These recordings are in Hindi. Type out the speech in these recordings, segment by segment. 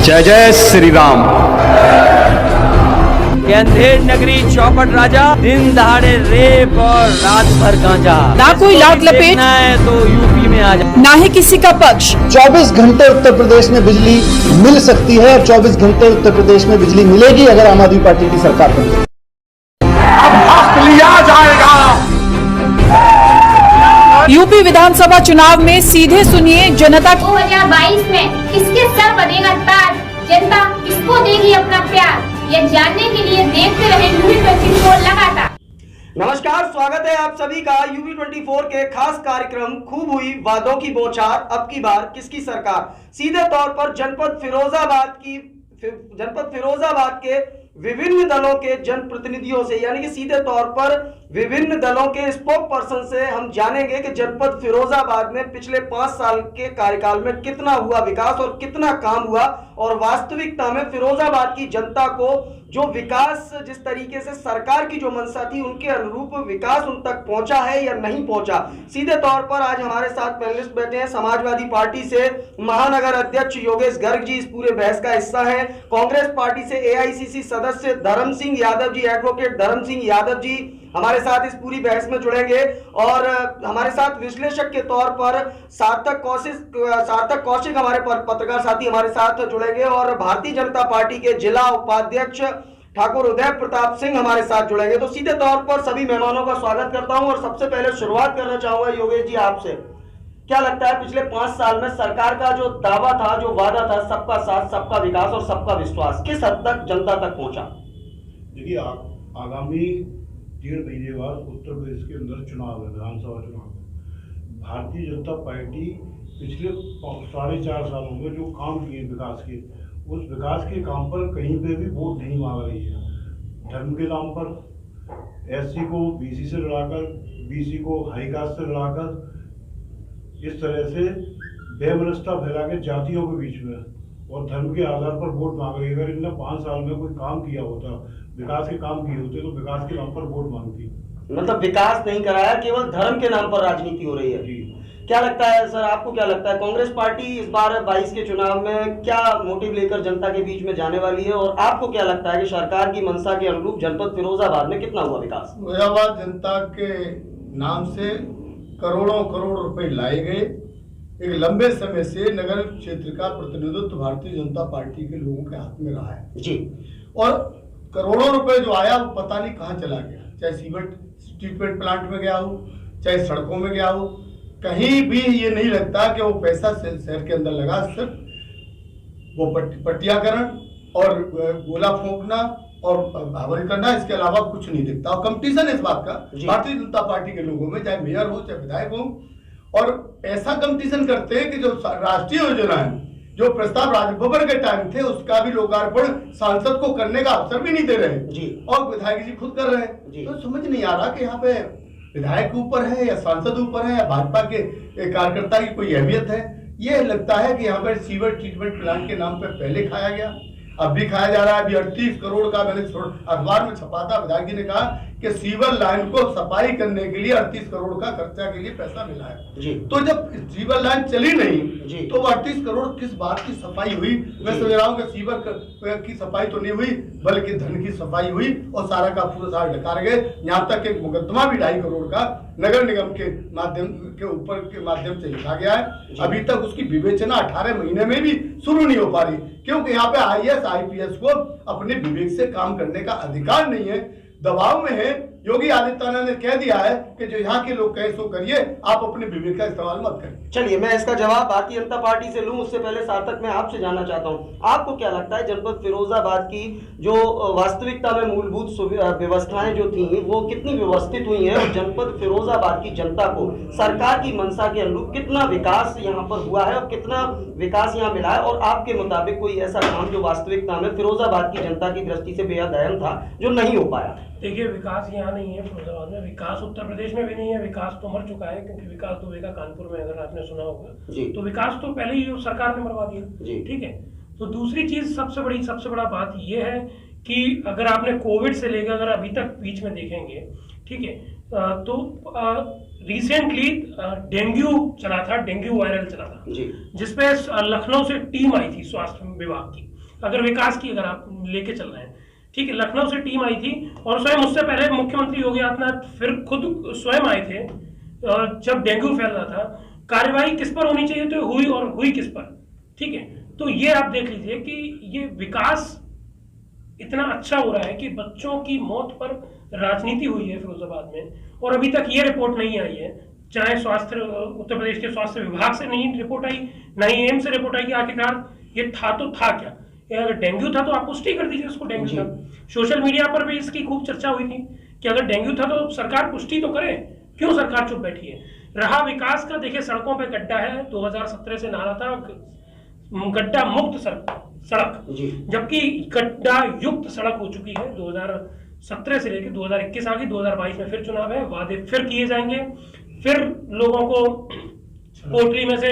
जय जय श्री राम। अंधेर नगरी चौपट राजा, दिन दहाड़े रेप और रात भर गांजा। ना कोई लाट लपेट है तो यूपी में आ जाए, ना ही किसी का पक्ष। 24 घंटे उत्तर प्रदेश में बिजली मिल सकती है और 24 घंटे उत्तर प्रदेश में बिजली मिलेगी अगर आम आदमी पार्टी की सरकार बने। अब हक लिया जाएगा। यूपी विधानसभा चुनाव में सीधे सुनिए जनता। 2022 में किसके सर बनेगा ताज, जनता किसको देगी अपना प्यार, ये जानने के लिए देखते रहे यूपी 24 लगातार। नमस्कार, स्वागत है आप सभी का यूपी 24 के खास कार्यक्रम खूब हुई वादों की बौछार, अब की बार किसकी सरकार। सीधे तौर पर जनपद फिरोजाबाद के विभिन्न दलों के जनप्रतिनिधियों से, यानी कि सीधे तौर पर विभिन्न दलों के स्पोक पर्सन से हम जानेंगे कि जनपद फिरोजाबाद में पिछले 5 साल के कार्यकाल में कितना हुआ विकास और कितना काम हुआ, और वास्तविकता में फिरोजाबाद की जनता को जो विकास, जिस तरीके से सरकार की जो मंशा थी उनके अनुरूप विकास उन तक पहुंचा है या नहीं पहुंचा। सीधे तौर पर आज हमारे साथ पैनलिस्ट बैठे हैं। समाजवादी पार्टी से महानगर अध्यक्ष योगेश गर्ग जी इस पूरे बहस का हिस्सा है। कांग्रेस पार्टी से एआईसीसी सदस्य धर्म सिंह यादव जी, एडवोकेट धर्म सिंह यादव जी हमारे साथ इस पूरी बहस में जुड़ेंगे, और हमारे साथ विश्लेषक के तौर पर सार्थक कौशिक हमारे पत्रकार साथी हमारे साथ जुड़ेंगे, और भारतीय जनता पार्टी के जिला उपाध्यक्ष ठाकुर उदय प्रताप सिंह हमारे साथ जुड़ेंगे। तो सीधे तौर पर सभी मेहमानों का स्वागत करता हूं, और सबसे पहले शुरुआत करना चाहूंगा योगेश जी आपसे। क्या लगता है पिछले 5 साल में सरकार का जो दावा था, जो वादा था, सबका साथ, सबका विकास और सबका विश्वास, किस हद तक जनता तक पहुंचा? देखिए, आगामी 1.5 महीने बाद उत्तर प्रदेश के अंदर चुनाव है, विधानसभा चुनाव है। भारतीय जनता पार्टी पिछले 4.5 सालों में जो काम किए विकास के, उस विकास के काम पर कहीं पे भी वोट नहीं मांग रही है। धर्म के नाम पर एससी को बीसी से लड़ाकर, बीसी को हाई कास्ट से लड़ाकर, इस तरह से बेमनस्ता फैला के जातियों के बीच में और धर्म के आधार पर वोट मांग रही है। अगर इनने 5 साल में कोई काम किया होता, विकास के काम किए होते, तो विकास के नाम पर वोट मांगती। मतलब विकास नहीं कराया, केवल धर्म के नाम पर राजनीति हो रही है। जी, क्या लगता है सर, आपको क्या लगता है कांग्रेस पार्टी इस बार 22 के चुनाव में क्या मोटिव लेकर जनता के बीच में जाने वाली है, और आपको क्या लगता है कि सरकार की मंशा के अनुरूप जनपद फिरोजाबाद में कितना हुआ विकास? फिरोजाबाद जनता के नाम से करोड़ों करोड़ रुपए लाए गए। एक लंबे समय से नगर क्षेत्र का प्रतिनिधित्व भारतीय जनता पार्टी के लोगों के हाथ में रहा है जी, और करोड़ों रुपए जो आया वो पता नहीं कहाँ चला गया। चाहे सीमेंट ट्रीटमेंट प्लांट में गया हो, चाहे सड़कों में गया हो, कहीं भी ये नहीं लगता कि वो पैसा शहर के अंदर लगा। सिर्फ वो पट्टियाकरण और गोला फूंकना और भावरी करना, इसके अलावा कुछ नहीं दिखता। और कंपटीशन इस बात का भारतीय जनता पार्टी के लोगों में, चाहे मेयर हो चाहे विधायक हो, और ऐसा कंपटीशन करते हैं कि जो राष्ट्रीय योजना है, जो प्रस्ताव राजभवन के टाइम थे, उसका भी लोकार्पण सांसद को करने का अवसर भी नहीं दे रहे जी, और विधायक जी खुद कर रहे हैं। तो समझ नहीं आ रहा कि यहाँ पे विधायक के ऊपर है या सांसद ऊपर है या भाजपा के कार्यकर्ता की कोई अहमियत है। ये लगता है कि यहाँ पर सीवर ट्रीटमेंट प्लांट के नाम पर पहले खाया गया, अब भी खाया जा रहा है। अभी 38 करोड़ का मैंने अखबार में छपा था, विधायक जी ने कहा कि सीवर लाइन को सफाई करने के लिए 38 करोड़ का खर्चा के लिए पैसा मिला है जी। तो जब सीवर लाइन चली नहीं जी, तो 38 करोड़ किस बात की सफाई हुई? मैं समझ रहा हूँ कि सीवर की सफाई तो नहीं हुई, बल्कि धन की सफाई हुई, और सारा का पूरा सारा डकार गए। यहाँ तक एक मुकदमा भी 2.5 करोड़ का नगर निगम के माध्यम से लिखा गया है। अभी तक उसकी विवेचना 18 महीने में भी शुरू नहीं हो पा रही, क्योंकि यहाँ पे आईएएस आईपीएस को अपने विवेक से काम करने का अधिकार नहीं है, दबाव में है। योगी आदित्यनाथ ने कह दिया है कि जो यहाँ के लोग कहे सो करिए, आप अपने विवेक का इस्तेमाल मत करिए। चलिए, मैं इसका जवाब भारतीय जनता पार्टी से लूं, उससे पहले सार्थक मैं आपसे जानना चाहता हूं, आपको क्या लगता है जनपद फिरोजाबाद की जो वास्तविकता में मूलभूत व्यवस्थाएं जो थी वो कितनी व्यवस्थित हुई हैं, और जनपद फिरोजाबाद की जनता को सरकार की मंशा के अनुरूप कितना विकास यहाँ पर हुआ है और कितना विकास यहाँ मिला है? और आपके मुताबिक कोई ऐसा काम जो वास्तविकता में फिरोजाबाद की जनता की दृष्टि से बेहद अहम था जो नहीं हो पाया? देखिए, विकास यहाँ नहीं है फिरोजाबाद में, विकास उत्तर प्रदेश में भी नहीं है। विकास तो मर चुका है, क्योंकि विकास दुबे का कानपुर में, अगर आपने सुना होगा, तो विकास तो पहले ही सरकार ने मरवा दिया। ठीक है, तो दूसरी चीज सबसे बड़ा बात यह है कि अगर आपने कोविड से लेकर अगर अभी तक बीच में देखेंगे, ठीक है, तो रिसेंटली डेंगू चला था, डेंगू वायरल चला था, जिसपे लखनऊ से टीम आई थी स्वास्थ्य विभाग की। अगर विकास की अगर आप लेके चल रहे हैं, ठीक है। लखनऊ से टीम आई थी और स्वयं उससे पहले मुख्यमंत्री योगी आदित्यनाथ फिर खुद स्वयं आए थे जब डेंगू फैल रहा था। कार्यवाही किस पर होनी चाहिए तो हुई, और हुई किस पर, ठीक है। तो ये आप देख लीजिए कि ये विकास इतना अच्छा हो रहा है कि बच्चों की मौत पर राजनीति हुई है फिरोजाबाद में, और अभी तक ये रिपोर्ट नहीं आई है, चाहे स्वास्थ्य उत्तर प्रदेश के स्वास्थ्य विभाग से नहीं रिपोर्ट आई, ना ही एम्स से रिपोर्ट आई कि आखिरकार ये था तो था क्या। अगर डेंगू था तो आप पुष्टि कर दीजिए उसको डेंगू था। सोशल मीडिया पर भी इसकी खूब चर्चा हुई थी कि अगर डेंगू था तो सरकार पुष्टि तो करे, क्यों सरकार चुप बैठी है। रहा विकास का, देखिए सड़कों पे गड्ढा है, 2017 से नारा था गड्ढा मुक्त सड़क, जबकि गड्ढा युक्त सड़क हो चुकी है। 2017 से लेकर 2021 आ गई, 2022 में फिर चुनाव है, वादे फिर किए जाएंगे, फिर लोगों को पोटली में से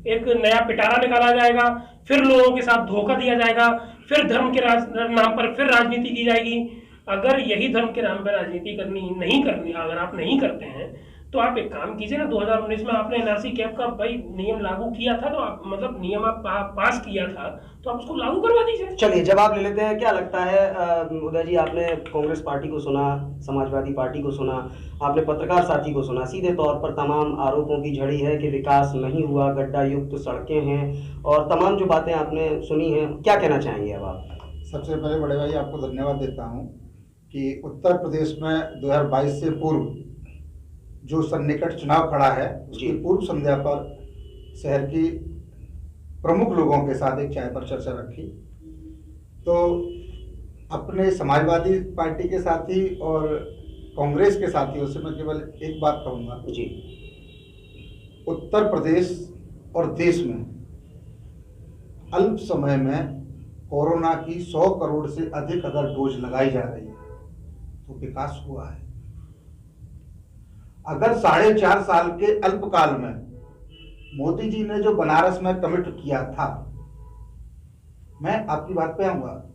एक नया पिटारा निकाला जाएगा, फिर लोगों के साथ धोखा दिया जाएगा, फिर धर्म के नाम पर फिर राजनीति की जाएगी। अगर यही धर्म के नाम पर राजनीति नहीं करनी, अगर आप नहीं करते हैं तो आप एक काम कीजिए ना, 2019 में आपने एनआरसी कैप का भाई नियम लागू किया था, तो आप मतलब नियम आप पास किया था तो आप उसको लागू करवा दीजिए। चलिए जवाब ले लेते हैं। क्या लगता है उदय जी, आपने कांग्रेस पार्टी को सुना, समाजवादी पार्टी को सुना, आपने पत्रकार साथी को सुना, सीधे तौर पर तमाम आरोपों की झड़ी है कि विकास नहीं हुआ, गड्ढा युक्त सड़कें हैं, और तमाम जो बातें आपने सुनी हैं, क्या कहना चाहेंगे अब आप? सबसे पहले बड़े भाई आपको धन्यवाद देता हूँ कि उत्तर प्रदेश में 2022 से पूर्व जो सन्निकट चुनाव खड़ा है उसकी पूर्व संध्या पर शहर की प्रमुख लोगों के साथ एक चाय पर चर्चा रखी, तो अपने समाजवादी पार्टी के साथी और कांग्रेस के साथियों से मैं केवल एक बात कहूंगा जी, उत्तर प्रदेश और देश में अल्प समय में कोरोना की 100 करोड़ से अधिक अगर डोज लगाई जा रही है तो विकास हुआ है। अगर 4.5 साल के अल्पकाल में मोदी जी ने जो बनारस में कमिट किया था, मैं आपकी बात पे आऊंगा,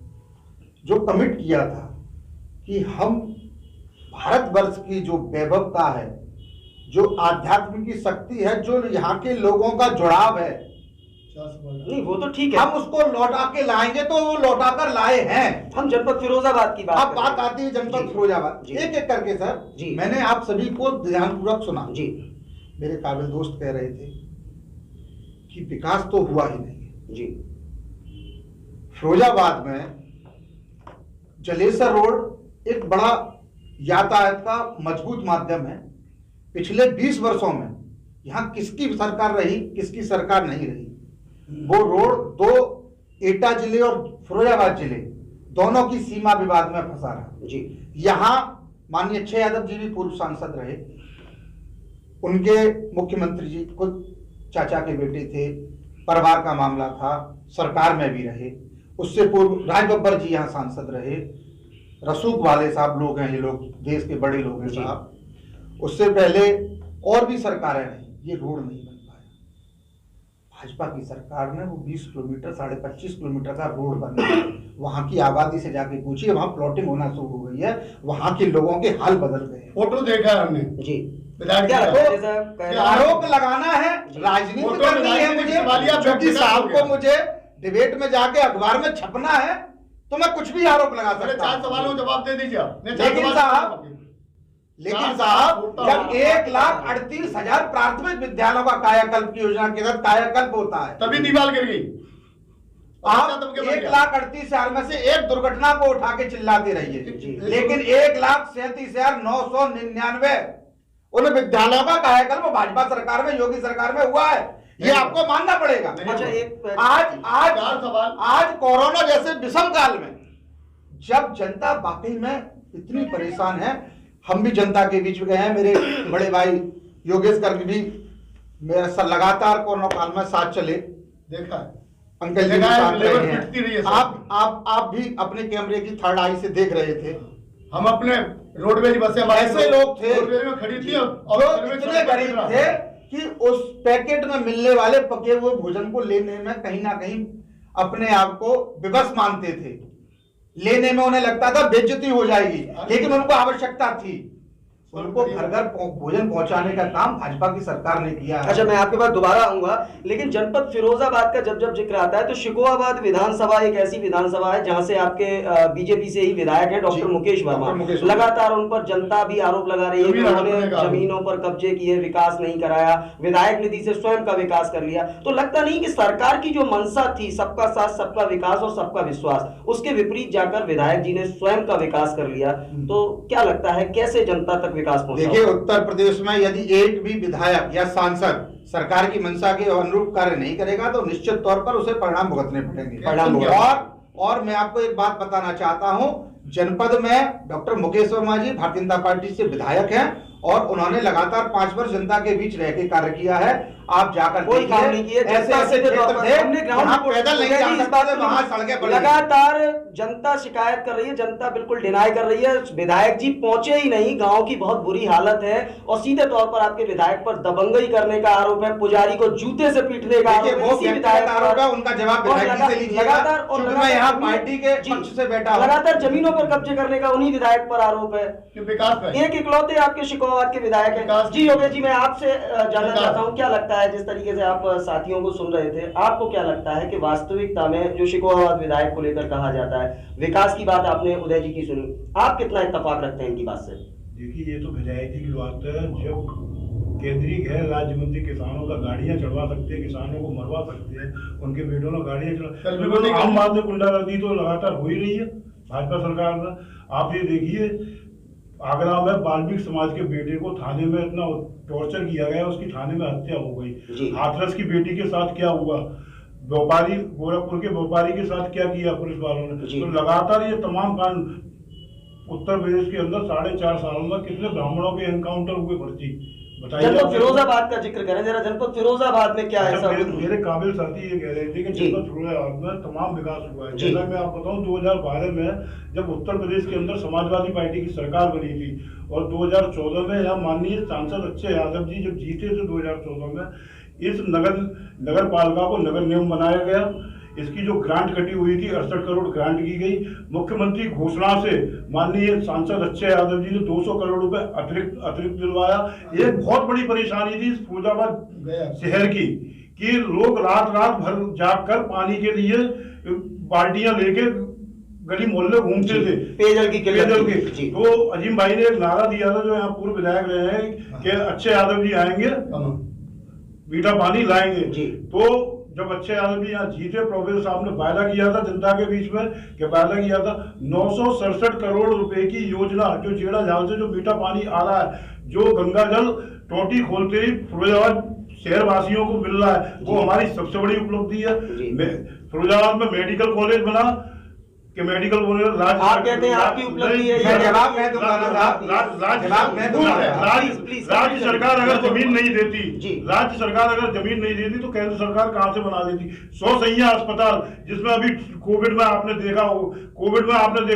जो कमिट किया था कि हम भारतवर्ष की जो वैभवता है, जो आध्यात्म की शक्ति है, जो यहाँ के लोगों का जुड़ाव है, नहीं वो तो ठीक है, हम उसको लौटा के लाएंगे, तो वो लौटा कर लाए हैं। हम जनपद फिरोजाबाद की अब बात आती है जनपद फिरोजाबाद, एक एक करके सर जी, मैंने आप सभी को ध्यानपूर्वक सुना जी। मेरे काबिल दोस्त कह रहे थे कि विकास तो हुआ ही नहीं जी। फिरोजाबाद में जलेसर रोड एक बड़ा यातायात का मजबूत माध्यम है। पिछले 20 वर्षों में यहाँ किसकी सरकार रही, किसकी सरकार नहीं रही, वो रोड 2 एटा जिले और फिरोजाबाद जिले दोनों की सीमा विवाद में फंसा रहा जी। यहाँ माननीय अक्षय यादव जी भी पूर्व सांसद रहे, उनके मुख्यमंत्री जी खुद चाचा के बेटे थे, परिवार का मामला था, सरकार में भी रहे। उससे पूर्व राज बब्बर जी यहाँ सांसद रहे, रसूख वाले साहब लोग हैं, ये लोग देश के बड़े लोग हैं साहब। उससे पहले और भी सरकारें रही, ये रोड नहीं बन पाया। भाजपा की सरकार ने वो 20 किलोमीटर 25.5 किलोमीटर का रोड बनाया। वहां की आबादी से जाके पूछिए, वहां प्लॉटिंग होना शुरू हो गई है, वहां के लोगों के हाल बदल गए। फोटो देखा है हमने जी। आरोप लगाना है, राजनीति करनी है मुझे, क्योंकि साहब को मुझे डिबेट में जाके अखबार में छपना है तो मैं कुछ भी आरोप लगा सकता हूं। 4 सवालों का जवाब दे दीजिए। लेकिन साहब जब 1,38,000 प्राथमिक विद्यालयों का कायाकल्प की योजना के तहत कायाकल्प होता है, तभी दीवार गिर गई। आप 1,38,000 में से एक दुर्घटना को उठा के चिल्लाते रहिए, लेकिन 1,37,999 उन विद्यालयों का कायाकल्प भाजपा सरकार में, योगी सरकार में हुआ है, ये आपको मानना पड़ेगा। आज कोरोना जैसे विषम काल में जब जनता वाकई में इतनी परेशान है, हम भी जनता के बीच में गए हैं, मेरे बड़े भाई योगेश गर्ग भी मेरे साथ लगातार कोरोना काल में साथ चले, देखा अंकल जी साथ रहे हैं, आप भी अपने कैमरे की थर्ड आई से देख रहे थे। हम अपने रोडवेज बसें ऐसे लोग थे में खड़ी थी और इतने गरीब थे कि उस पैकेट में मिलने वाले पके हुए भोजन को लेने में कहीं ना कहीं अपने आप को विवश मानते थे। लेने में उन्हें लगता था बेइज्जती हो जाएगी, लेकिन उनको आवश्यकता थी। उनको घर घर भोजन पहुंचाने का काम भाजपा की सरकार ने किया है। अच्छा, मैं आपके पास दोबारा आऊंगा, लेकिन जनपद फिरोजाबाद का जब जिक्र आता है तो शिकोहाबाद विधानसभा एक ऐसी विधानसभा है जहां से आपके बीजेपी से ही विधायक हैं डॉक्टर मुकेश वर्मा। लगातार उन पर जनता भी आरोप लगा रही है कि उन्होंने जमीनों पर कब्जे किए, विकास नहीं कराया, विधायक निधि से स्वयं का विकास कर लिया। तो लगता नहीं कि सरकार की जो मंशा थी सबका साथ सबका विकास और सबका विश्वास, उसके विपरीत जाकर विधायक जी ने स्वयं का विकास कर लिया। तो क्या लगता है कैसे जनता तक विकास पहुंचा? देखिए, उत्तर प्रदेश में यदि एक भी विधायक या सांसद सरकार की मंशा के अनुरूप कार्य नहीं करेगा तो निश्चित तौर पर उसे परिणाम भुगतने पड़ेंगे। और मैं आपको एक बात बताना चाहता हूं, जनपद में डॉक्टर मुकेश वर्मा जी भारतीय जनता पार्टी से विधायक हैं और उन्होंने लगातार 5 वर्ष जनता के बीच रह के कार्य किया है। आप जाकर कोई काम नहीं किए, ऐसे क्षेत्र थे जहां पैदल नहीं जा सकते, वहां सड़कें पड़ी। लगातार जनता शिकायत कर रही है, जनता बिल्कुल डिनाई कर रही है, विधायक जी पहुंचे ही नहीं, गांव की बहुत बुरी हालत है। और सीधे तौर पर आपके विधायक पर दबंगई करने का आरोप है, पुजारी को जूते से पीटने का आरोप है। उनका जवाब विधायक जी से लीजिएगा। मैं यहाँ पार्टी के पक्ष से बैठा हूं। लगातार जमीनों पर कब्जे करने का उन्हीं विधायक पर आरोप है। विकास एक इकलौते आपके शिकोहाबाद के विधायक हैं। जी योगेश जी, मैं आपसे जानना चाहता हूं, क्या लगता है जिस तरीके से आप साथियों को सुन रहे थे, आपको क्या लगता है कि वास्तविकता में जो शिकोहाबाद विधायक को लेकर कहा जाता है, विकास की बात आपने उदय जी की सुनी, आप कितना इत्तेफाक रखते हैं इनकी बात से? देखिए, ये तो विधायक जी की बात है। जब केंद्रीय गृह राज्य मंत्री किसानों का गाड़ियां चढ़वा सकते हैं, किसानों को मरवा सकते हैं, उनके बेटों ने गाड़ियां चढ़वा, आम बात में गुंडागर्दी तो लगातार हो ही रही है भाजपा सरकार में। आप ये देखिए, आगरा में वाल्मीकि समाज के बेटे को थाने में इतना टॉर्चर किया गया, उसकी थाने में हत्या हो गई। हाथरस की बेटी के साथ क्या हुआ, व्यापारी गोरखपुर के व्यापारी के साथ क्या किया पुलिस वालों ने। तो लगातार ये तमाम कांड उत्तर प्रदेश के अंदर 4.5 सालों में कितने ब्राह्मणों के एनकाउंटर हुए भर्ती, बताइए। जनपद फिरोजाबाद का जिक्र करें जरा, जनपद फिरोजाबाद में क्या है? मेरे काबिल साथी ये कह रहे थे कि जनपद फिरोजाबाद में तमाम विकास हुआ है। जैसा मैं आपको बताऊं, 2012 में जब उत्तर प्रदेश के अंदर समाजवादी पार्टी की सरकार बनी थी और 2014 में यहाँ माननीय सांसद अच्छे यादव जी जब जीते थे 2014 में, इस नगर पालिका को नगर निगम बनाया गया। इसकी जो ग्रांट कटी हुई थी 68 करोड़ ग्रांट की गई। मुख्यमंत्री घोषणा से माननीय सांसद अच्छे यादव जी ने 200 करोड़ रुपए अतिरिक्त दिलवाया। एक बहुत बड़ी परेशानी थी फिरोजाबाद शहर की कि लोग रात भर जागकर पानी के लिए बाल्टियां लेके गली मोहल्ले घूमते थे, पेयजल की। तो अजीम भाई ने एक नारा दिया था, जो यहाँ पूर्व विधायक रहे हैं, कि अच्छे यादव जी आएंगे मीठा पानी लाएंगे। तो जब अच्छे यादव जी यहाँ जीते, प्रोफेसर साहब ने वायदा किया था जनता के बीच में, कि वायदा किया था 967 करोड़ रुपए की योजना, जो जेड़ा झाल से जो मीठा पानी आ रहा है, जो गंगा जल टोटी खोलते ही फिरोजाबाद शहर वासियों को मिल रहा है, वो हमारी सबसे बड़ी उपलब्धि है। फिरोजाबाद में मेडिकल कॉलेज बना कि मेडिकल कॉलेज आप कहते हैं आपकी उपलब्धि है। जवाब मैं दूंगा राज्य सरकार अगर जमीन नहीं देती, राज्य सरकार अगर जमीन नहीं देती तो केंद्र सरकार कहां से बना देती? 100 सैया अस्पताल, जिसमें अभी कोविड में आपने देखा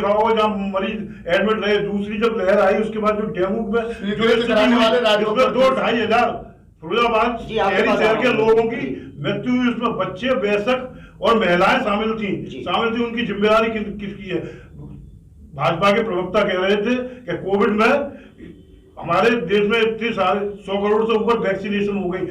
होगा जहां मरीज एडमिट रहे। दूसरी जब लहर आई उसके बाद जो डेंगू में जो 2-2.5 हजार फिरोजाबाद शहर के लोगों की मृत्यु हुई, उसमें बच्चे, वयस्क और महिलाएं शामिल थी। उनकी जिम्मेदारी किसकी है? भाजपा के प्रवक्ता कह रहे थे कि कोविड में हमारे देश में इतने सारे 100 करोड़ से ऊपर वैक्सीनेशन हो गई।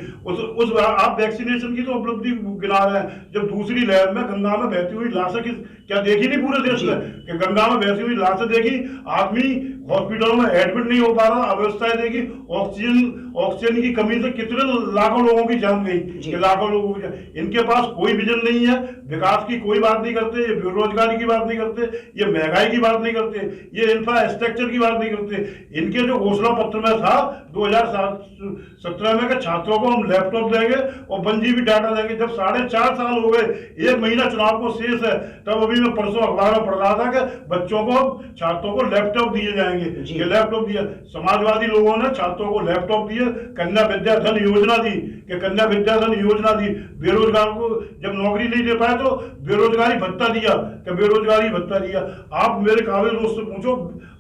आप वैक्सीनेशन की तो उपलब्धि गिना रहे हैं, जब दूसरी लहर में गंगा में बहती हुई लाशें क्या देखी नहीं पूरे देश में, कि गंगा में बहती हुई लाशें देखी, आदमी हॉस्पिटलों में एडमिट नहीं हो पा रहा, अव्यवस्थाएं देखी, ऑक्सीजन की कमी से कितने लाखों लोगों की जान गई, कि लाखों लोगों की। इनके पास कोई विजन नहीं है, विकास की कोई बात नहीं करते, ये बेरोजगारी की बात नहीं करते, ये महंगाई की बात नहीं करते, ये इंफ्रास्ट्रक्चर की बात नहीं करते। इनके जो घोषणा पत्र में था 2017 में कि छात्रों को हम लैपटॉप देंगे और 1 GB डाटा देंगे। जब 4.5 साल हो गए, 1 महीना चुनाव को शेष है, तब अभी मैं परसों अखबार में पढ़ रहा था कि बच्चों को, छात्रों को लैपटॉप दिए जाएंगे। ये लैपटॉप दिया, समाजवादी लोगों ने छात्रों को लैपटॉप दिए, कन्या विद्याधन योजना दी, कि कन्या विद्याधन योजना दी। बेरोजगार को जब नौकरी नहीं दे पाए तो बेरोजगारी भत्ता दिया, कि बेरोजगारी भत्ता दिया। आप मेरे काबिल दोस्त से पूछो,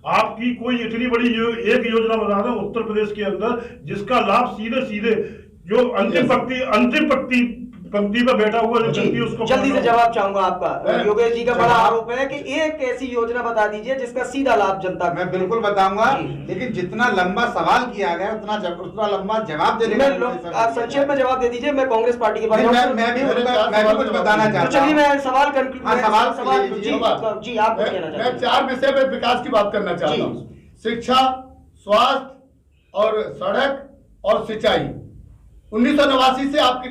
आपकी कोई इतनी बड़ी एक योजना बता दें उत्तर प्रदेश के अंदर जिसका लाभ सीधे जो अंतिम पंक्ति पंक्ति पर बैठा हुआ जो जी, व्यक्ति उसको जल्दी से जवाब चाहूंगा आपका। मैं- योगेश जी का बड़ा जवाब- आरोप है कि एक ऐसी योजना बता दीजिए जिसका सीधा लाभ जनता को। मैं बिल्कुल बताऊंगा, जी। लेकिन जितना लंबा सवाल किया गया उतना लंबा जवाब देने मैं का आप संक्षेप में जवाब दे दीजिए, मैं कांग्रेस पार्टी के बारे नहीं, में मैं भी कुछ बताना तो चाहता चलिए हूं। मैं सवाल कंक्लूड हाँ, सवाल जी आप कुछ कहना चाहते मैं हैं। 4 विषय पे विकास की बात करना चाहता जी। हूँ। शिक्षा, स्वास्थ्य और सड़क और सिंचाई। 1989 से आपके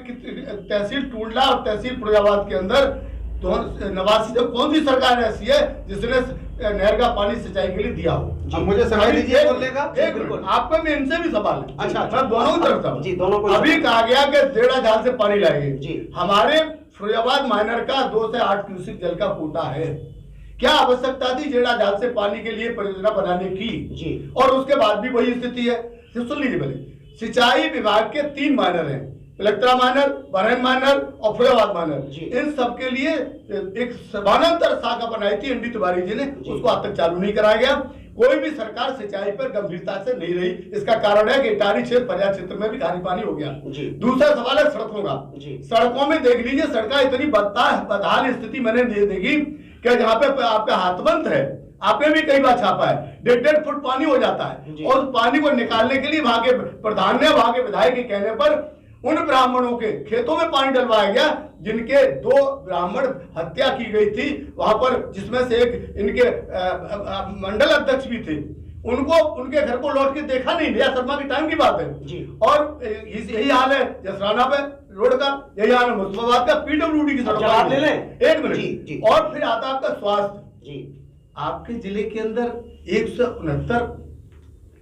तहसील टूंडला और तहसील फिरोजाबाद के अंदर 89 से कौन सी सरकार ऐसी है जिसने नहर का पानी सिंचाई के लिए दिया हो? अब मुझे समय दीजिए बोलने का। एक बिल्कुल आपका में इनसे भी सवाल है। अच्छा, मैं दोनों की तरफ जी, दोनों को अभी कहा गया कि डेढ़ा झाल से पानी लाएंगे। जी। हमारे फिरोजाबाद माइनर का 2 से 8 क्यूसेक जल का कोटा है। क्या आवश्यकता थी जेड़ा झाल से पानी के लिए परियोजना बनाने की? जी। और उसके बाद भी वही स्थिति है। सुन लीजिए पहले, सिंचाई विभाग के 3 माइनर हैं, इलेक्ट्रा माइनर, बरहन माइनर और फिरोजाबाद माइनर। इन सब के लिए एक समानांतर शाखा बनाई थी एनडी तिवारी जी ने, उसको आज तक चालू नहीं कराया गया। कोई भी सरकार सिंचाई पर गंभीरता से नहीं रही। इसका कारण है कि इटारी क्षेत्र पर्याय क्षेत्र में भी खारी पानी हो गया। दूसरा सवाल है सड़कों का। सड़कों में देख लीजिए, सड़कें इतनी बदहाल स्थिति मैंने देखी कि जहाँ पे आपका हाथवंत है, आपने भी कई बार छापा है, 1.5 फुट पानी हो जाता है और उस पानी को निकालने के लिए वहां के प्रधान ने, वहां के विधायक के कहने पर उन ब्राह्मणों के खेतों में पानी डलवाया गया जिनके 2 ब्राह्मण हत्या की गई थी वहां पर, जिसमें से एक इनके मंडल अध्यक्ष भी थे। उनको उनके घर को लौट के देखा नहीं, नया शर्मा के टाइम की बात है। और यही हाल है जसराना पे रोड का, यही हाल है मुस्तफाबाद का, पीडब्ल्यूडी की सड़क। जवाब ले लें? 1 मिनट। और फिर आता है आपका स्वास्थ्य। आपके जिले के अंदर 169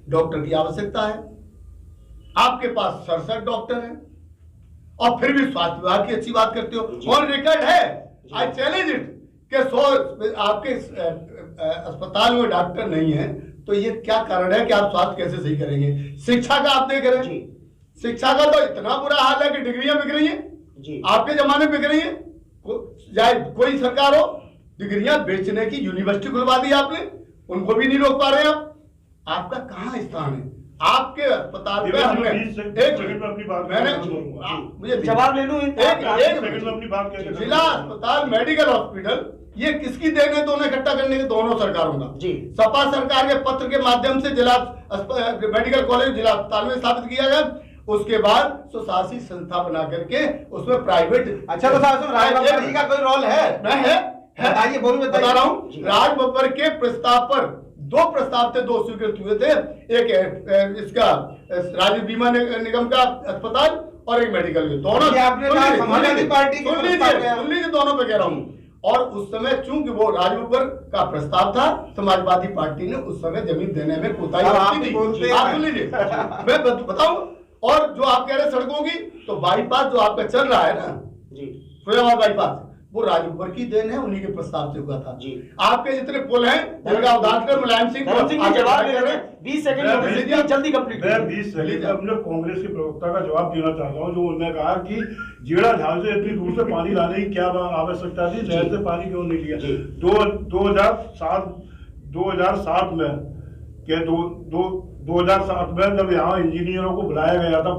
डॉक्टर की आवश्यकता है, आपके पास 67 डॉक्टर हैं और फिर भी स्वास्थ्य विभाग की अच्छी बात करते हो। ऑन रिकॉर्ड है, आई चैलेंज इट कि 100 आपके अस्पताल में डॉक्टर नहीं है, तो ये क्या कारण है कि आप स्वास्थ्य कैसे सही करेंगे? शिक्षा का आप देख रहे हैं, शिक्षा का तो इतना बुरा हाल है कि डिग्रियां बिक रही हैं, आपके जमाने में बिक रही है। कोई सरकार हो, डिग्रियां बेचने की यूनिवर्सिटी खुलवा दी आपने, उनको भी नहीं रोक पा रहे आप। आपका कहां स्थान है? आपके अस्पताल पे हमने मुझे जवाब ले लूं? अपनी बात जिला अस्पताल मेडिकल हॉस्पिटल ये किसकी देन है दोनों इकट्ठा करने के? दोनों सरकारों का। सपा सरकार के पत्र के माध्यम से जिला मेडिकल कॉलेज जिला अस्पताल में स्थापित किया गया। उसके बाद स्वशासी संस्था बना करके उसमें प्राइवेट। अच्छा, तो साहब राज जी का कोई रोल है? बताइए, वो भी बता रहा हूँ। राज बब्बर के प्रस्ताव पर 2 प्रस्ताव थे, 2 स्वीकृत हुए थे। एक इसका राज्य बीमा निगम का अस्पताल और एक मेडिकल के। दोनों समाजवादी पार्टी सुन लीजिए, दोनों पे कह रहा हूँ। और उस समय चूंकि वो राज बब्बर का प्रस्ताव था, समाजवादी पार्टी ने उस समय जमीन देने में कोताही बरती थी। आप सुन लीजिए, मैं बताऊं। और जो आप कह रहे हैं सड़कों की, तो बाईपास जो आपका चल रहा है ना, फिरोजाबाद बाईपास, वो राज बब्बर की देन है, उन्हीं के प्रस्ताव से हुआ था। आपके जितने पुल हैं, जिनका उदाहरण मुलायम सिंह जवाब दे रहे हैं, 20 सेकंड जल्दी कंप्लीट। मैं 20 सेकंड अपने कांग्रेस के प्रवक्ता का जवाब देना चाहता हूं, जो उन्होंने कहा कि जेड़ा झाल से इतनी दूर से पानी लाने की क्या आवश्यकता थी, नहर से पानी क्यों नहीं लिया? 2007 में 2007 में जब यहाँ इंजीनियरों को बुलाया गया था,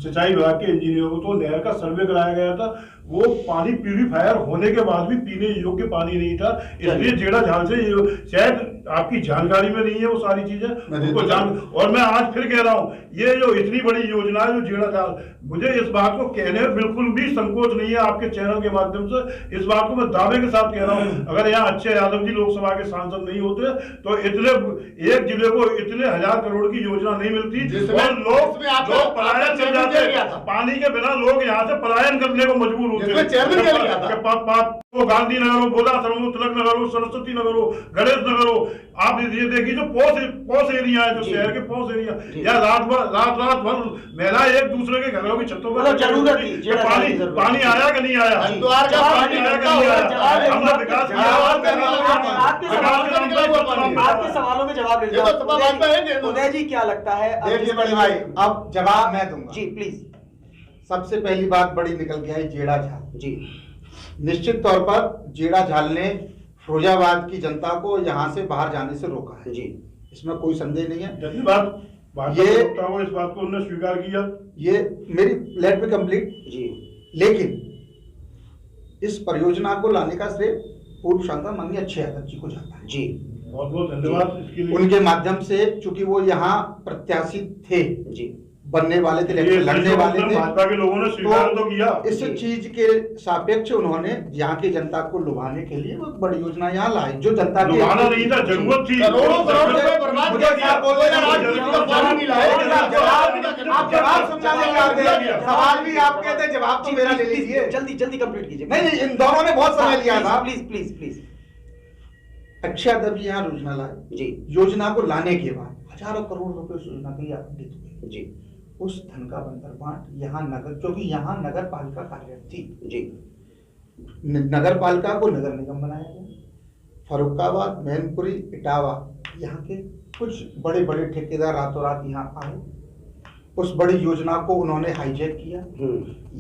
सिंचाई विभाग के इंजीनियरों को, तो नहर का सर्वे कराया गया था। वो पानी प्यूरिफायर होने के बाद भी पीने योग्य पानी नहीं था। इसलिए जेड़ा झाल से शायद आपकी जानकारी में नहीं है वो सारी चीजें उनको जान। और मैं आज फिर कह रहा हूँ, ये जो इतनी बड़ी योजना है जो जेड़ा झाल, मुझे इस बात को कहने में बिल्कुल भी संकोच नहीं है आपके चैनल के माध्यम से। इस बात को मैं दावे के साथ कह रहा हूँ, अगर यहाँ अच्छे यादव जी लोकसभा के सांसद नहीं होते तो इतने एक जिले को इतने 1000 करोड़ की योजना नहीं मिलती और लोग पलायन कर जाते। पानी के बिना लोग यहाँ से पलायन करने को मजबूर होते हैं। वो गांधीनगर हो, बोधासर हो, तिलक नगर हो, सरस्वती नगर हो, गणेश नगर हो, आप ये देखिए जो पॉस एरिया है, जो शहर के पॉस एरिया, या रात भर महिला एक दूसरे के घरों की छतों पर पानी आया कि नहीं आया? पानी आया कि नहीं आया? हमने विकास आपके सवालों में जवाब ले। उदय जी क्या लगता है? देखिए बड़े भाई, अब जवाब मैं दूंगा जी, प्लीज। सबसे पहली बात बड़ी निकल के आई, जेड़ा झाल जी। निश्चित तौर पर जेड़ा झाल ने फिरोजाबाद की जनता को यहाँ से बाहर जाने से रोका है जी, इसमें कोई संदेह नहीं है। ये इस बात को उन्होंने स्वीकार किया। ये मेरी लेट में कंप्लीट जी। लेकिन इस परियोजना को लाने का श्रेय पूर्व सांसद माननीय अक्षय यादव जी को जाता है। जी, बहुत बहुत धन्यवाद इसके लिए। उनके माध्यम से, चूंकि वो यहाँ प्रत्याशी थे, जी, बनने वाले थे, इलेक्शन लड़ने वाले थे, भाजपा के लोगों ने स्वीकार तो किया। इस चीज के सापेक्ष उन्होंने यहाँ की जनता को लुभाने के लिए वो बड़ी योजना यहाँ लाई, जो जनता की लुभाना नहीं था, जरूरत थी। करोड़ों करोड़ रुपए बर्बाद मुझे क्या बोल रहे हैं? आप जवाब सुनना नहीं चाहते, सवाल भी आपके थे, जवाब तो मेरा ले लीजिए। जल्दी जल्दी कंप्लीट कीजिए। नहीं, इन दोनों ने बहुत समय लिया था। Please please please. Akshay Yadav ji यहाँ योजना लाए जी, योजना को लाने के बाद हजारों करोड़ रुपए उस योजना के लिए आवंटित हुए जी, उस धन का बंतर बांट यहाँ नगर, क्योंकि यहाँ नगर पालिका कार्यरत थी जी, नगर पालिका को नगर निगम बनाया गया। फर्रुखाबाद, मैनपुरी, इटावा यहाँ के कुछ बड़े बड़े ठेकेदार रातों रात यहाँ आए, उस बड़ी योजना को उन्होंने हाईजैक किया।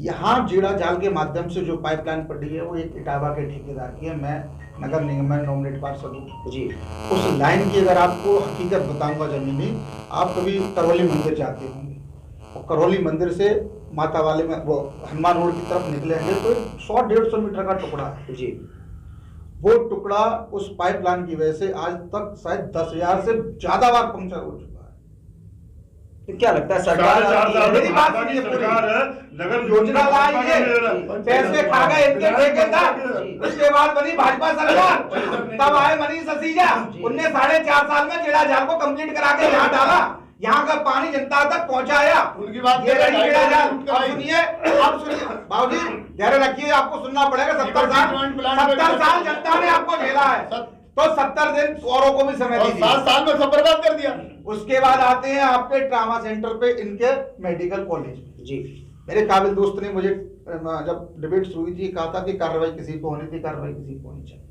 यहाँ जीड़ा जाल के माध्यम से जो पाइपलाइन पड़ी है वो एक इटावा के ठेकेदार की है, मैं नगर निगम में नॉमिनेट पार्षद हूँ जी। उस लाइन की अगर आपको हकीकत बताऊंगा जमीनी, आप कभी करौली मंदिर जाते होंगे और करौली मंदिर से माता वाले में वो हनुमान रोड की तरफ निकलेंगे तो 100-150 मीटर का टुकड़ा है जी। वो टुकड़ा उस पाइपलाइन की वजह से आज तक शायद 10,000 से ज्यादा बार पंक्चर हो चुका है। तो क्या लगता है सरकार मेरी बात सुनिए, नगर योजना लाई है, पैसे खा गए इनके ठेकेदार, उसके बाद बनी भाजपा सरकार, तब आए मनीष सिसोदिया, उनने 4.5 साल में जीड़ा जाल को कंप्लीट करा के यहाँ डाला, यहाँ का पानी जनता तक पहुँचाया। उनकी बात सुनिए, आप सुनिए बाबूजी, धैर्य रखिए, आपको सुनना पड़ेगा। 70 साल जनता ने आपको झेला है, तो 70 दिन औरों को भी समय दीजिए। 7 साल में सब बर्बाद कर दिया। उसके बाद आते हैं आपके ट्रामा सेंटर पे, इनके मेडिकल कॉलेज जी। मेरे काबिल दोस्त ने मुझे जब डिबेट शुरू हुई थी कहा था कि कार्रवाई किसी को होनी थी, कार्रवाई किसी को होनी चाहिए।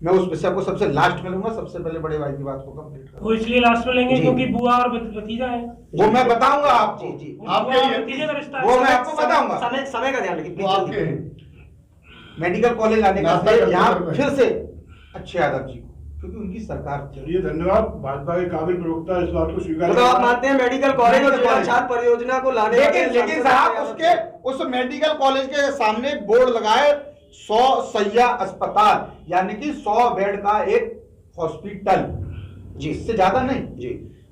मैं उस विषय को सबसे लास्ट में लूंगा, सबसे पहले बड़े भाई की बात को कंप्लीट करूंगा। वो इसलिए लास्ट में लेंगे क्योंकि बुआ और भतीजा है, वो मैं बताऊंगा आपको। जी, आपके भतीजे का रिश्ता है, वो मैं आपको बताऊंगा। समय का ध्यान रखिए। मेडिकल कॉलेज आने का यहाँ फिर से अक्षय यादव जी, क्योंकि उनकी सरकार। चलिए धन्यवाद, भाजपा के काबिल प्रवक्ता इस बात को स्वीकार। तो आप मानते हैं मेडिकल कॉलेज और जीड़ा परियोजना को लाने, लेकिन साहब उसके उस मेडिकल कॉलेज के सामने बोर्ड लगाए 100 सैया अस्पताल, यानी कि 100 बेड का एक हॉस्पिटल जी, इससे ज्यादा नहीं जी।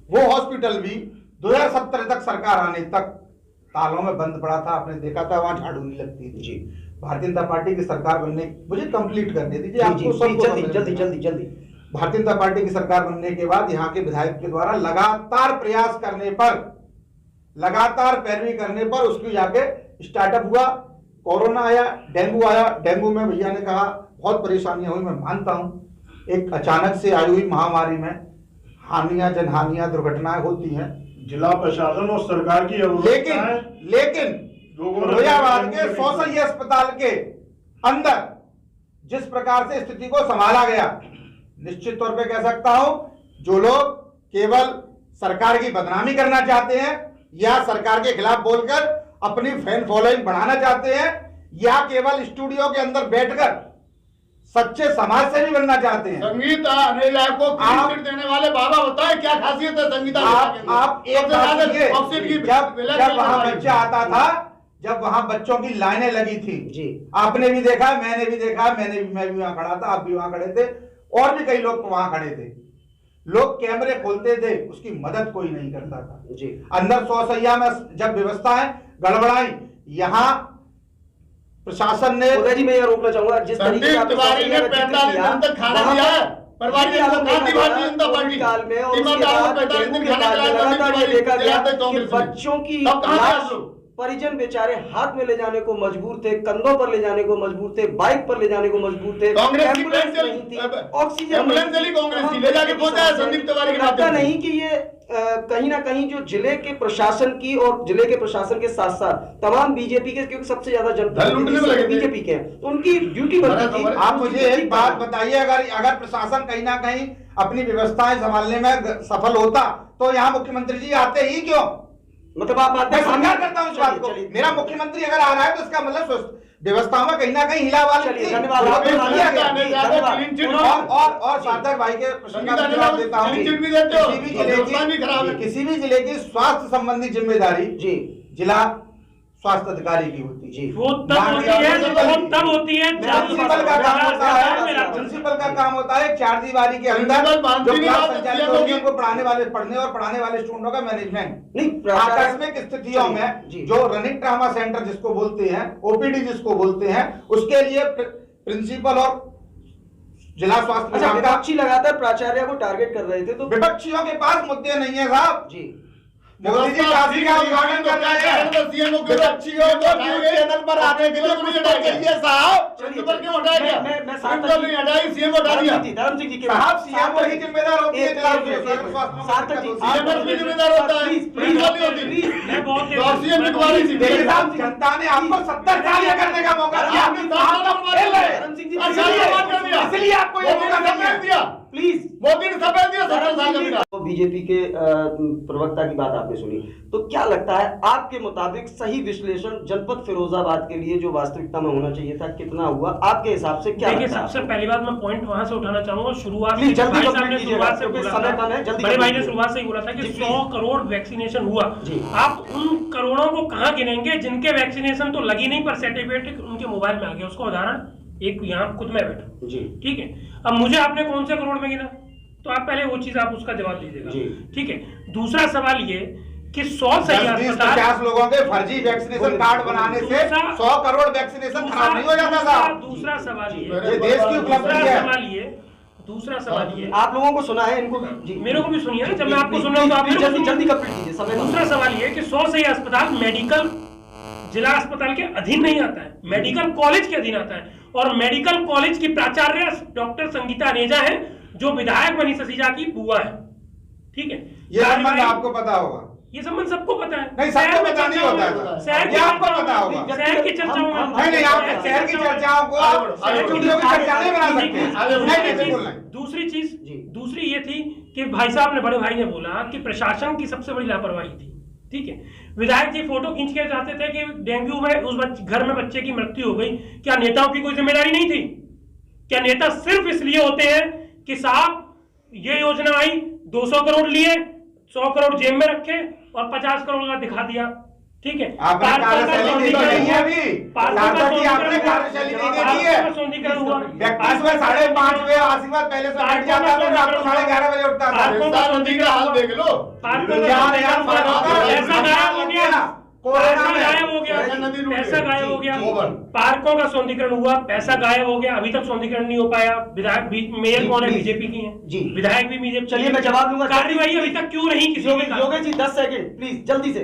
वो हॉस्पिटल भी 2017 तक सरकार आने तक तालों में बंद पड़ा था, आपने देखा था, वहां झाड़ू नहीं लगती थी जी। भारतीय जनता पार्टी की सरकार बनने, मुझे कंप्लीट करने दीजिए आपको, जल्दी। भारतीय जनता पार्टी की सरकार बनने के बाद यहाँ के विधायक के द्वारा लगातार प्रयास करने पर, लगातार पैरवी करने पर उसकी जाके स्टार्टअप हुआ। कोरोना आया, डेंगू आया, डेंगू में भैया ने कहा बहुत परेशानियां हुई, मैं मानता हूं। एक अचानक से आई हुई महामारी में हानियां, जनहानियां, दुर्घटनाएं होती हैं। जिला प्रशासन और सरकार की लेकिन फिरोजाबाद के 100 सैया अस्पताल के अंदर जिस प्रकार से स्थिति को संभाला गया, निश्चित तौर पे कह सकता हूं, जो लोग केवल सरकार की बदनामी करना चाहते हैं या सरकार के खिलाफ बोलकर अपनी फैन फॉलोइंग बढ़ाना चाहते हैं या केवल स्टूडियो के अंदर बैठकर सच्चे समाज सेवी बनना चाहते हैं। संगीता अनिला को क्लीन चिट देने वाले बाबा बताए क्या खासियत है संगीता? आप एक जब वहां बच्चा आता था, जब वहां बच्चों की लाइनें लगी थी जी, आपने भी देखा, मैंने भी देखा, मैं भी वहां खड़ा था, आप भी वहां खड़े थे, और भी कई लोग वहां खड़े थे। लोग कैमरे खोलते थे, उसकी मदद कोई नहीं करता था जी। अंदर 100 सैया में जब व्यवस्थाएं गड़बड़ाई, यहाँ प्रशासन ने, उदय जी मैं ये रोकना चाहूंगा, जिस तरीके से तिवारी ने 45 दिन तक खाना दिया है, भारतीय जनता पार्टी काल में, और उसके बाद लगातार ये देखा गया कि बच्चों की लाश परिजन बेचारे हाथ में ले जाने को मजबूर थे, कंधों पर ले जाने को मजबूर थे, बाइक पर ले जाने को मजबूर थे, एम्बुलेंस नहीं थी, ऑक्सीजन एम्बुलेंस चली, कांग्रेस की ले जाके पहुंचाया संदीप तिवारी के लगता नहीं कि ये कहीं ना कहीं जो जिले के प्रशासन की और जिले के प्रशासन के साथ साथ तमाम बीजेपी के, क्योंकि सबसे ज्यादा जनता बीजेपी के हैं, तो उनकी ड्यूटी बनती थी। आप मुझे एक बात बताइए, अगर प्रशासन कहीं ना कहीं अपनी व्यवस्थाएं संभालने में सफल होता तो यहाँ मुख्यमंत्री जी आते ही क्यों? मतलब आप मैं स्वीकार करता हूं इस बात को, मेरा मुख्यमंत्री अगर आ रहा है तो इसका मतलब व्यवस्थाओं में कहीं ना कहीं हिलावाल थी। और सार्थक भाई के प्रश्न का जवाब देता हूं, किसी भी जिले की स्वास्थ्य संबंधी जिम्मेदारी जी जिला स्वास्थ्य अधिकारी की होती है। वो तब होती है प्रिंसिपल का काम होता है, प्रिंसिपल का काम होता है 4 दीवारी के अंदर जो क्लास संचालित होगी उनको पढ़ाने वाले स्टूडेंटों का मैनेजमेंट। नहीं, आकस्मिक स्थितियों में जो रनिंग ट्रामा सेंटर जिसको बोलते हैं, ओपीडी जिसको बोलते हैं, उसके लिए प्रिंसिपल और जिला स्वास्थ्य विभाग का विपक्षी लगातार प्राचार्य को टारगेट कर रहे थे, तो विपक्षियों के पास मुद्दे नहीं है साहब जी। मोदी जी काशी का उद्घाटन कर रहे हैं, विपक्षियों को न्यूज़ चैनल पर आने के लिए कुछ तो चाहिए साहब। प्रिंसिपल क्यों हटाया गया? मैं प्रिंसिपल नहीं हटाई, सीएम हटा दिया। धर्म सिंह जी के साहब सीएम वही जिम्मेदार होती है, सार्थक जी सीएम भी जिम्मेदार होता है, प्रिंसिपल नहीं होती। मैं बहुत तो सीएम की तुम्हारी थी। देखिए साहब, जनता ने आपको 70 साल करने का मौका दिया, आपने धर्म सिंह जी इसलिए आपको ये मौका नहीं दिया। प्लीज मोदी ने सफेद दिया 70 साल का बिना। तो बीजेपी के प्रवक्ता की बात आपने सुनी, तो क्या लगता है आपके मुताबिक सही विश्लेषण जनपद फिरोजाबाद के लिए जो वास्तविकता में होना चाहिए था कितना हुआ आपके हिसाब से? क्या देखिए, लगता है? सबसे पहली बात मैं पॉइंट वहां से उठाना चाहूंगा। शुरुआत प्लीज जल्दी भाई साहब कंप्लीट ने कीजिएगा, शुरुआत से क्योंकि बोला समय था, कम है, जल्दी बड़े भाई ने कंप्लीट शुरुआत से ही बोला था कि जी, 100 करोड़ वैक्सीनेशन हुआ। जी। आप उन करोड़ों को कहां गिनेंगे जिनके वैक्सीनेशन तो लगी नहीं पर सर्टिफिकेट उनके मोबाइल में आ गया? उसका उदाहरण एक यहाँ खुद मैं बैठा, जी ठीक है। अब मुझे आपने कौन से करोड़ में गिना, तो आप पहले वो चीज आप उसका जवाब दीजिएगा, ठीक है। दूसरा सवाल ये कि 100 से 50 लोगों के फर्जी वैक्सीनेशन कार्ड बनाने से 100 करोड़ वैक्सीनेशन खराब नहीं हो जाता था। दूसरा सवाल ये देश की उपलब्धि है। दूसरा सवाल ये, आप लोगों को सुना है, इनको भी जी मेरे को भी सुनिए ना, जब मैं आपको सुन रहा हूं तो आप मेरे को जल्दी सुनिए। जल्दी कंप्लीट कीजिए समय। दूसरा सवाल ये कि 100 से ये अस्पताल मेडिकल जिला अस्पताल के अधीन नहीं आता है, मेडिकल कॉलेज के अधीन आता है। और मेडिकल कॉलेज की प्राचार्य डॉक्टर संगीता अनेजा है, जो विधायक मनीष सिसोदिया की बुआ है, ठीक है। ये संबंध आपको पता होगा? ये संबंध सबको पता है। नहीं, सबको पता नहीं होता है। शहर ये आपको पता होगा। शहर की चर्चाओं में नहीं, आप शहर की चर्चाओं को चुटकियों की चर्चा नहीं बना सकते। दूसरी ये थी कि भाई साहब ने, बड़े भाई ने बोला कि प्रशासन की सबसे बड़ी लापरवाही थी, ठीक है। विधायक जी फोटो खींच के चाहते थे कि डेंगू में उस घर में बच्चे की मृत्यु हो गई। क्या नेताओं की कोई जिम्मेदारी नहीं थी? क्या नेता सिर्फ इसलिए होते हैं कि साहब ये योजना आई, 200 करोड़ लिए, 100 करोड़ जेब में रखे और 50 करोड़ का दिखा दिया, ठीक है। आपने कार्यशैली नहीं दी है अभी, आपने कार्यशैली नहीं दी है। सौंदीकरण हुआ, व्यक्ति सुबह 5:30 बजे आशीर्वाद पहले से बैठ जाता था, रात को 11:30 बजे उठता था। का हाल देख लो, पैसा गायब हो गया, पैसा गायब हो गया, पार्कों का सौंदीकरण हुआ, पैसा गायब हो गया, अभी तक सौंदीकरण नहीं हो पाया। विधायक मेयर कौन है? बीजेपी की है, विधायक भी बीजेपी। चलिए मैं जवाब दूंगा। कार्यवाही अभी तक क्यों नहीं किसी की? योगेश जी 10 सेकंड प्लीज जल्दी से।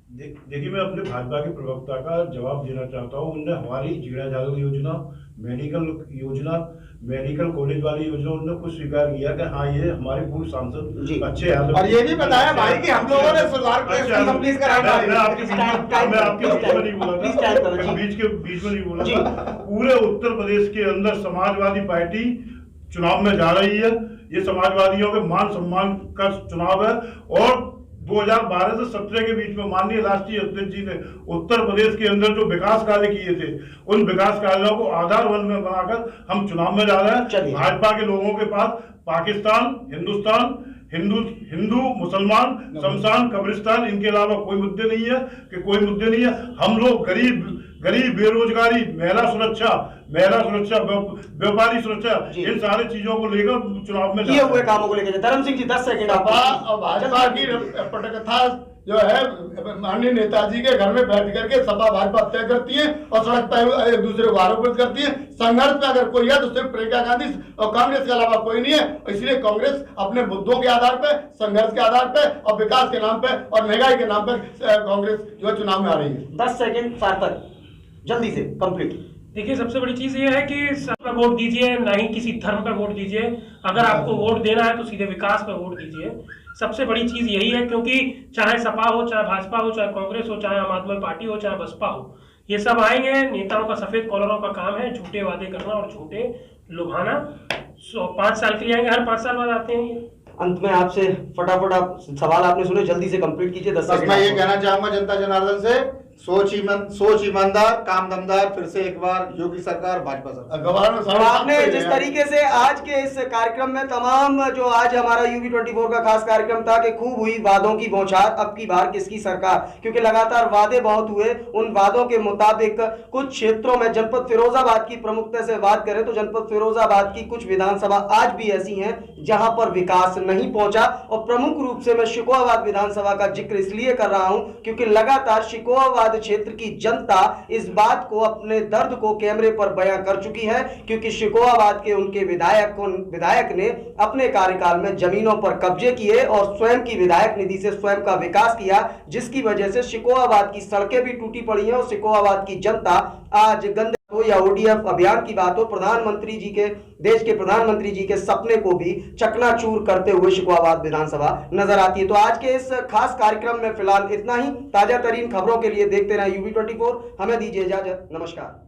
देखिए, मैं अपने भाजपा के प्रवक्ता का जवाब देना चाहता हूँ। उनने हमारी जीरा जागरण योजना, मेडिकल योजना, मेडिकल कॉलेज वाली योजना उन्होंने कुछ स्वीकार किया कि हाँ ये हमारे पूर्व सांसद अच्छे हाल। और ये भी बताया भाई कि हम लोगों ने सुधार कंप्लीट कराया। मैं आपके बीच में नहीं बोला था, बीच में नहीं बोला था। पूरे उत्तर प्रदेश के अंदर समाजवादी पार्टी चुनाव में जा रही है। ये समाजवादियों के मान सम्मान का चुनाव है। और 2012 से 17 के बीच में माननीय राष्ट्रीय अध्यक्ष जी ने उत्तर प्रदेश के अंदर जो विकास कार्य किए थे, उन विकास कार्यों को आधार वन में बनाकर हम चुनाव में जा रहे हैं। भाजपा के लोगों के पास पाकिस्तान, हिंदुस्तान, हिंदू मुसलमान, शमशान, कब्रिस्तान, इनके अलावा कोई मुद्दे नहीं है कि कोई मुद्दे नहीं है। हम लोग गरीब, बेरोजगारी, महिला सुरक्षा, व्यापारी सुरक्षा, इन सारी चीजों को लेकर चुनाव में किए हुए कामों को लेकर। धर्म सिंह जी 10 सेकंड। भाजपा की पटकथा जो है माननीय नेताजी के घर में बैठ करके सपा भाजपा तय करती है और सड़क पर एक दूसरे को आरोपित करती है। संघर्ष में अगर कोई है तो सिर्फ प्रियंका गांधी और कांग्रेस के अलावा कोई नहीं है। इसलिए कांग्रेस अपने मुद्दों के आधार पर, संघर्ष के आधार पर और विकास के नाम पर और महंगाई के नाम पर कांग्रेस जो है चुनाव में आ रही है। 10 सेकंड सार्थक, जल्दी से कंप्लीट। देखिए, सबसे बड़ी चीज ये है कि सब पर वोट दीजिए, ना ही किसी धर्म पर वोट दीजिए। अगर आपको वोट देना है तो सीधे विकास पर वोट दीजिए। सबसे बड़ी चीज यही है, क्योंकि चाहे सपा हो, चाहे भाजपा हो, चाहे कांग्रेस हो, चाहे आम आदमी पार्टी हो, चाहे बसपा हो, ये सब आएंगे। नेताओं का सफेद कॉलरों का काम है झूठे वादे करना और झूठे लुभाना। 5 साल के लिए आएंगे, हर 5 साल बाद आते हैं ये। अंत में आपसे फटाफट आप सवाल आपने सुने, जल्दी से कंप्लीट कीजिए। 10 सेकंड। मैं ये कहना चाहूंगा जनता जनार्दन से सोच ईमानदार, काम दमदार, फिर से एक बार योगी सरकार, भाजपा सरकार। आपने जिस तरीके से आज के इस कार्यक्रम में तमाम जो आज हमारा UB24 का खास कार्यक्रम था कि खूब हुई वादों की बौछार, अब की बार किसकी सरकार, क्योंकि लगातार वादे बहुत हुए। उन वादों के मुताबिक कुछ क्षेत्रों में जनपद फिरोजाबाद की प्रमुखता से बात करें तो जनपद फिरोजाबाद की कुछ विधानसभा आज भी ऐसी हैं जहां पर विकास नहीं पहुंचा। और प्रमुख रूप से मैं शिकोहाबाद विधानसभा का जिक्र इसलिए कर रहा हूं क्योंकि लगातार शिकोहाबाद क्षेत्र की जनता इस बात को, अपने दर्द को कैमरे पर बयां कर चुकी है, क्योंकि शिकोहाबाद के उनके विधायक ने अपने कार्यकाल में जमीनों पर कब्जे किए और स्वयं की विधायक निधि से स्वयं का विकास किया, जिसकी वजह से शिकोहाबाद की सड़कें भी टूटी पड़ी हैं और शिकोहाबाद की जनता आज गंदे हो या ODF अभियान की बात हो, प्रधानमंत्री जी के, देश के प्रधानमंत्री जी के सपने को भी चकनाचूर करते हुए शिकोहाबाद विधानसभा नजर आती है। तो आज के इस खास कार्यक्रम में फिलहाल इतना ही। ताजा तरीन खबरों के लिए देखते रहें UB24। हमें दीजिए इजाजत, नमस्कार।